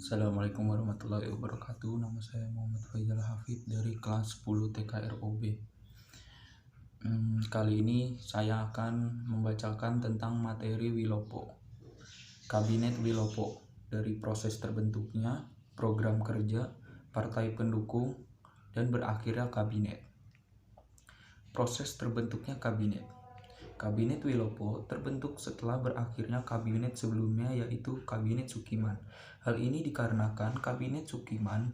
Assalamualaikum warahmatullahi wabarakatuh. Nama saya Muhammad Faizal Hafid dari kelas 10 TKROB. Kali ini saya akan membacakan tentang materi Wilopo. Kabinet Wilopo, dari proses terbentuknya, program kerja, partai pendukung, dan berakhirnya kabinet. Proses terbentuknya kabinet. Kabinet Wilopo terbentuk setelah berakhirnya kabinet sebelumnya, yaitu Kabinet Sukiman. Hal ini dikarenakan Kabinet Sukiman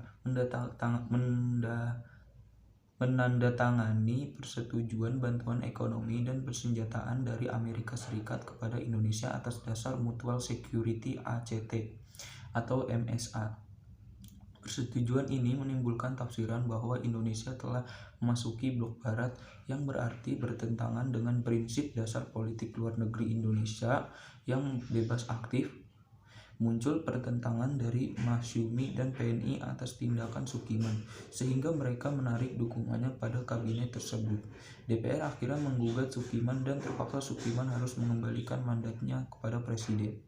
menandatangani persetujuan bantuan ekonomi dan persenjataan dari Amerika Serikat kepada Indonesia atas dasar Mutual Security ACT atau MSA. Persetujuan ini menimbulkan tafsiran bahwa Indonesia telah memasuki blok barat, yang berarti bertentangan dengan prinsip dasar politik luar negeri Indonesia yang bebas aktif. Muncul pertentangan dari Masyumi dan PNI atas tindakan Sukiman, sehingga mereka menarik dukungannya pada kabinet tersebut. DPR akhirnya menggugat Sukiman dan terpaksa Sukiman harus mengembalikan mandatnya kepada Presiden.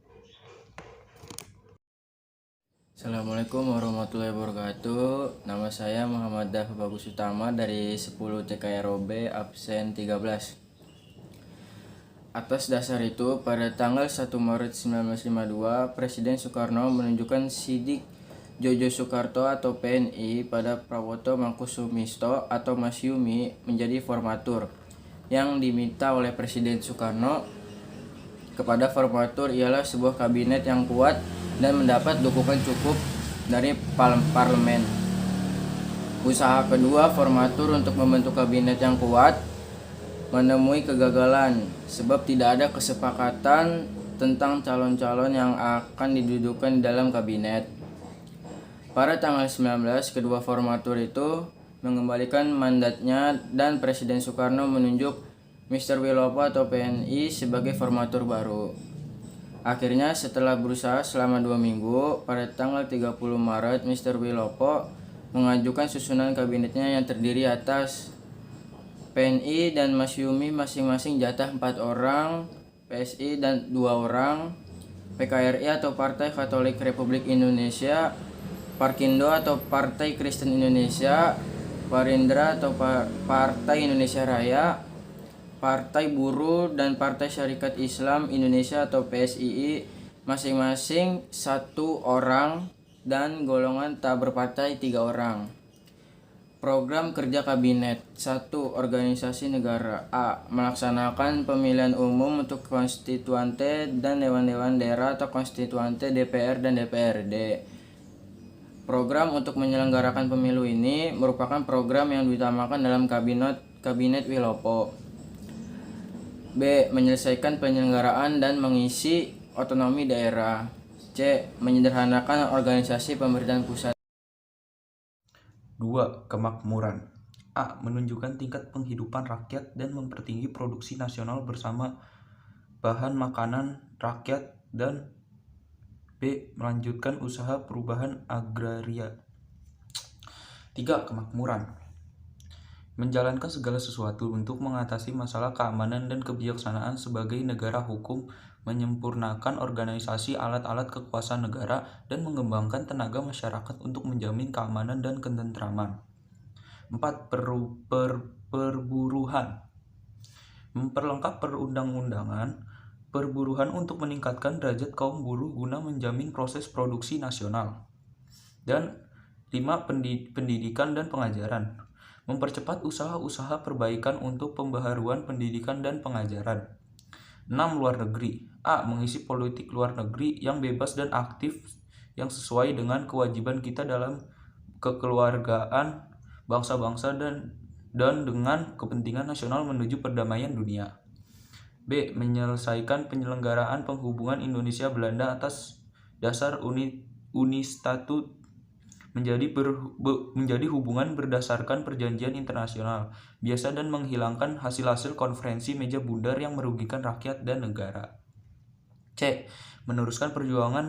Assalamualaikum warahmatullahi wabarakatuh. Nama saya Muhammad Daf Bagus Utama dari 10 TKROB absen 13. Atas dasar itu, pada tanggal 1 Maret 1952, Presiden Soekarno menunjukkan Sidik Jojo Soekarto atau PNI pada Prawoto Mangkusumisto atau Masyumi menjadi formatur. Yang diminta oleh Presiden Soekarno kepada formatur ialah sebuah kabinet yang kuat dan mendapat dukungan cukup dari parlemen. Usaha kedua formatur untuk membentuk kabinet yang kuat menemui kegagalan sebab tidak ada kesepakatan tentang calon-calon yang akan didudukkan di dalam kabinet. Pada tanggal 19, kedua formatur itu mengembalikan mandatnya dan Presiden Soekarno menunjuk Mr. Wilopo atau PNI sebagai formatur baru. Akhirnya setelah berusaha selama 2 minggu, pada tanggal 30 Maret Mr. Wilopo mengajukan susunan kabinetnya yang terdiri atas PNI dan Masyumi masing-masing jatah 4 orang, PSI dan 2 orang, PKRI atau Partai Katolik Republik Indonesia, Parkindo atau Partai Kristen Indonesia, Parindra atau Partai Indonesia Raya, Partai Buruh dan Partai Syarikat Islam Indonesia atau PSII masing-masing 1 orang dan golongan tak berpartai 3 orang. Program kerja kabinet. 1. Organisasi negara. A. Melaksanakan pemilihan umum untuk konstituante dan dewan-dewan daerah atau konstituante DPR dan DPRD. Program untuk menyelenggarakan pemilu ini merupakan program yang diutamakan dalam kabinet Wilopo. B. Menyelesaikan penyelenggaraan dan mengisi otonomi daerah. C. Menyederhanakan organisasi pemerintahan pusat. 2. Kemakmuran. A. Menunjukkan tingkat penghidupan rakyat dan mempertinggi produksi nasional bersama bahan makanan rakyat. Dan B. Melanjutkan usaha perubahan agraria. 3. Kemakmuran. Menjalankan segala sesuatu untuk mengatasi masalah keamanan dan kebijaksanaan sebagai negara hukum, menyempurnakan organisasi alat-alat kekuasaan negara, dan mengembangkan tenaga masyarakat untuk menjamin keamanan dan ketentraman. 4. Perburuhan. Memperlengkap perundang-undangan perburuhan untuk meningkatkan derajat kaum buruh guna menjamin proses produksi nasional. Dan 5. Pendidikan dan pengajaran. Mempercepat usaha-usaha perbaikan untuk pembaharuan pendidikan dan pengajaran. 6. Luar negeri. A. Mengisi politik luar negeri yang bebas dan aktif yang sesuai dengan kewajiban kita dalam kekeluargaan bangsa-bangsa dan dengan kepentingan nasional menuju perdamaian dunia. B. Menyelesaikan penyelenggaraan penghubungan Indonesia-Belanda atas dasar Unistatut menjadi hubungan berdasarkan perjanjian internasional biasa dan menghilangkan hasil-hasil konferensi meja bundar yang merugikan rakyat dan negara. C. Meneruskan perjuangan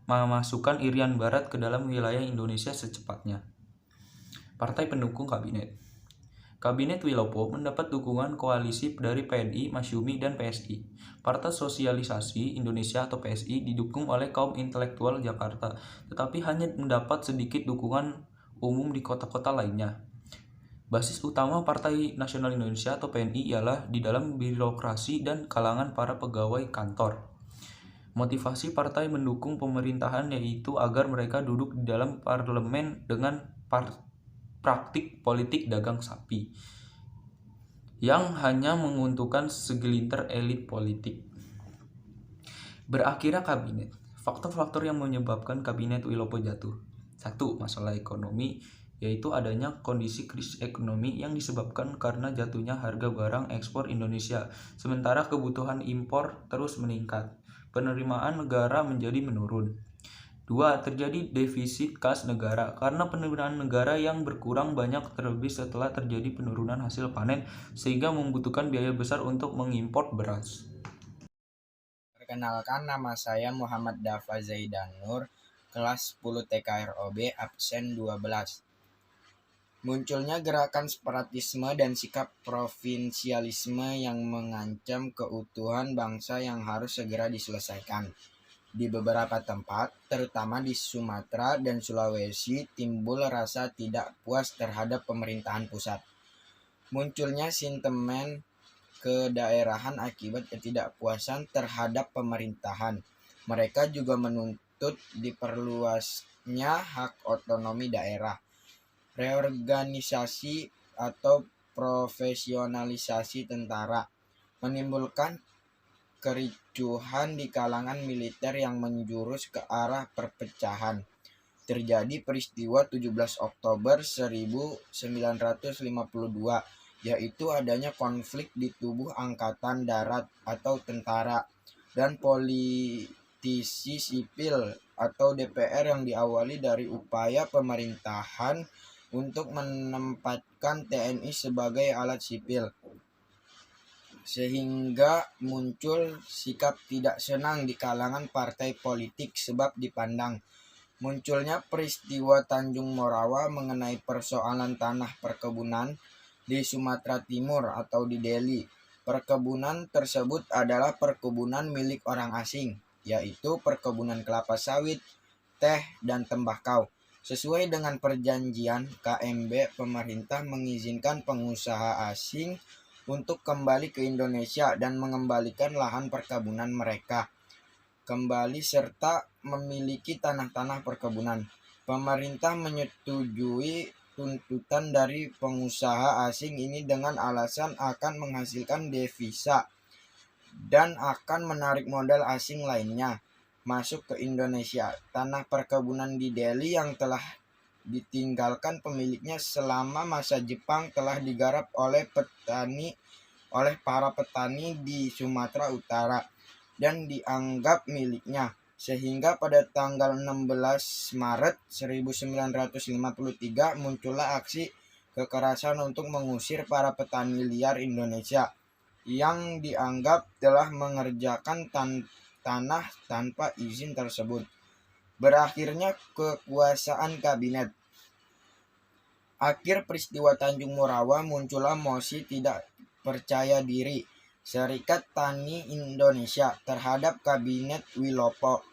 memasukkan Irian Barat ke dalam wilayah Indonesia secepatnya. Partai pendukung kabinet. Kabinet Wilopo mendapat dukungan koalisi dari PNI, Masyumi, dan PSI. Partai Sosialisasi Indonesia atau PSI didukung oleh kaum intelektual Jakarta, tetapi hanya mendapat sedikit dukungan umum di kota-kota lainnya. Basis utama Partai Nasional Indonesia atau PNI ialah di dalam birokrasi dan kalangan para pegawai kantor. Motivasi partai mendukung pemerintahan yaitu agar mereka duduk di dalam parlemen dengan praktik politik dagang sapi yang hanya menguntungkan segelintir elit politik. Berakhirnya kabinet. Faktor-faktor yang menyebabkan kabinet Wilopo jatuh. 1. Masalah ekonomi, yaitu adanya kondisi krisis ekonomi yang disebabkan karena jatuhnya harga barang ekspor Indonesia, sementara kebutuhan impor terus meningkat. Penerimaan negara menjadi menurun. 2. Terjadi defisit kas negara karena penerimaan negara yang berkurang banyak terlebih setelah terjadi penurunan hasil panen sehingga membutuhkan biaya besar untuk mengimpor beras. Perkenalkan, nama saya Muhammad Dafa Zaidanur, kelas 10 TKROB, absen 12. Munculnya gerakan separatisme dan sikap provinsialisme yang mengancam keutuhan bangsa yang harus segera diselesaikan. Di beberapa tempat, terutama di Sumatera dan Sulawesi, timbul rasa tidak puas terhadap pemerintahan pusat. Munculnya sentimen kedaerahan akibat ketidakpuasan terhadap pemerintahan. Mereka juga menuntut diperluasnya hak otonomi daerah, reorganisasi atau profesionalisasi tentara, menimbulkan kericuhan di kalangan militer yang menjurus ke arah perpecahan. Terjadi peristiwa 17 Oktober 1952, yaitu adanya konflik di tubuh Angkatan Darat atau tentara dan politisi sipil atau DPR yang diawali dari upaya pemerintahan untuk menempatkan TNI sebagai alat sipil, sehingga muncul sikap tidak senang di kalangan partai politik sebab dipandang munculnya peristiwa Tanjung Morawa mengenai persoalan tanah perkebunan di Sumatera Timur atau di Delhi. Perkebunan tersebut adalah perkebunan milik orang asing, yaitu perkebunan kelapa sawit, teh, dan tembakau. Sesuai dengan perjanjian KMB, pemerintah mengizinkan pengusaha asing untuk kembali ke Indonesia dan mengembalikan lahan perkebunan mereka kembali serta memiliki tanah-tanah perkebunan. Pemerintah menyetujui tuntutan dari pengusaha asing ini dengan alasan akan menghasilkan devisa dan akan menarik modal asing lainnya masuk ke Indonesia. Tanah perkebunan di Delhi yang telah ditinggalkan pemiliknya selama masa Jepang telah digarap oleh para petani di Sumatera Utara dan dianggap miliknya, sehingga pada tanggal 16 Maret 1953 muncullah aksi kekerasan untuk mengusir para petani liar Indonesia yang dianggap telah mengerjakan tanah tanpa izin tersebut. Berakhirnya kekuasaan kabinet. Akhir peristiwa Tanjung Morawa muncullah mosi tidak percaya diri Serikat Tani Indonesia terhadap Kabinet Wilopo.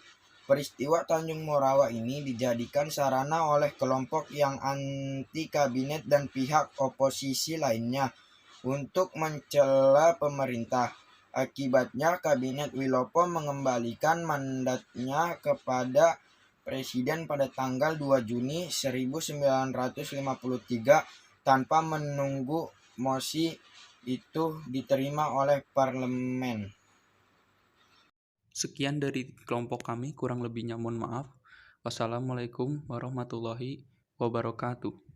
Peristiwa Tanjung Morawa ini dijadikan sarana oleh kelompok yang anti kabinet dan pihak oposisi lainnya untuk mencela pemerintah. Akibatnya Kabinet Wilopo mengembalikan mandatnya kepada Presiden pada tanggal 2 Juni 1953 tanpa menunggu mosi itu diterima oleh parlemen. Sekian dari kelompok kami, kurang lebihnya mohon maaf. Wassalamualaikum warahmatullahi wabarakatuh.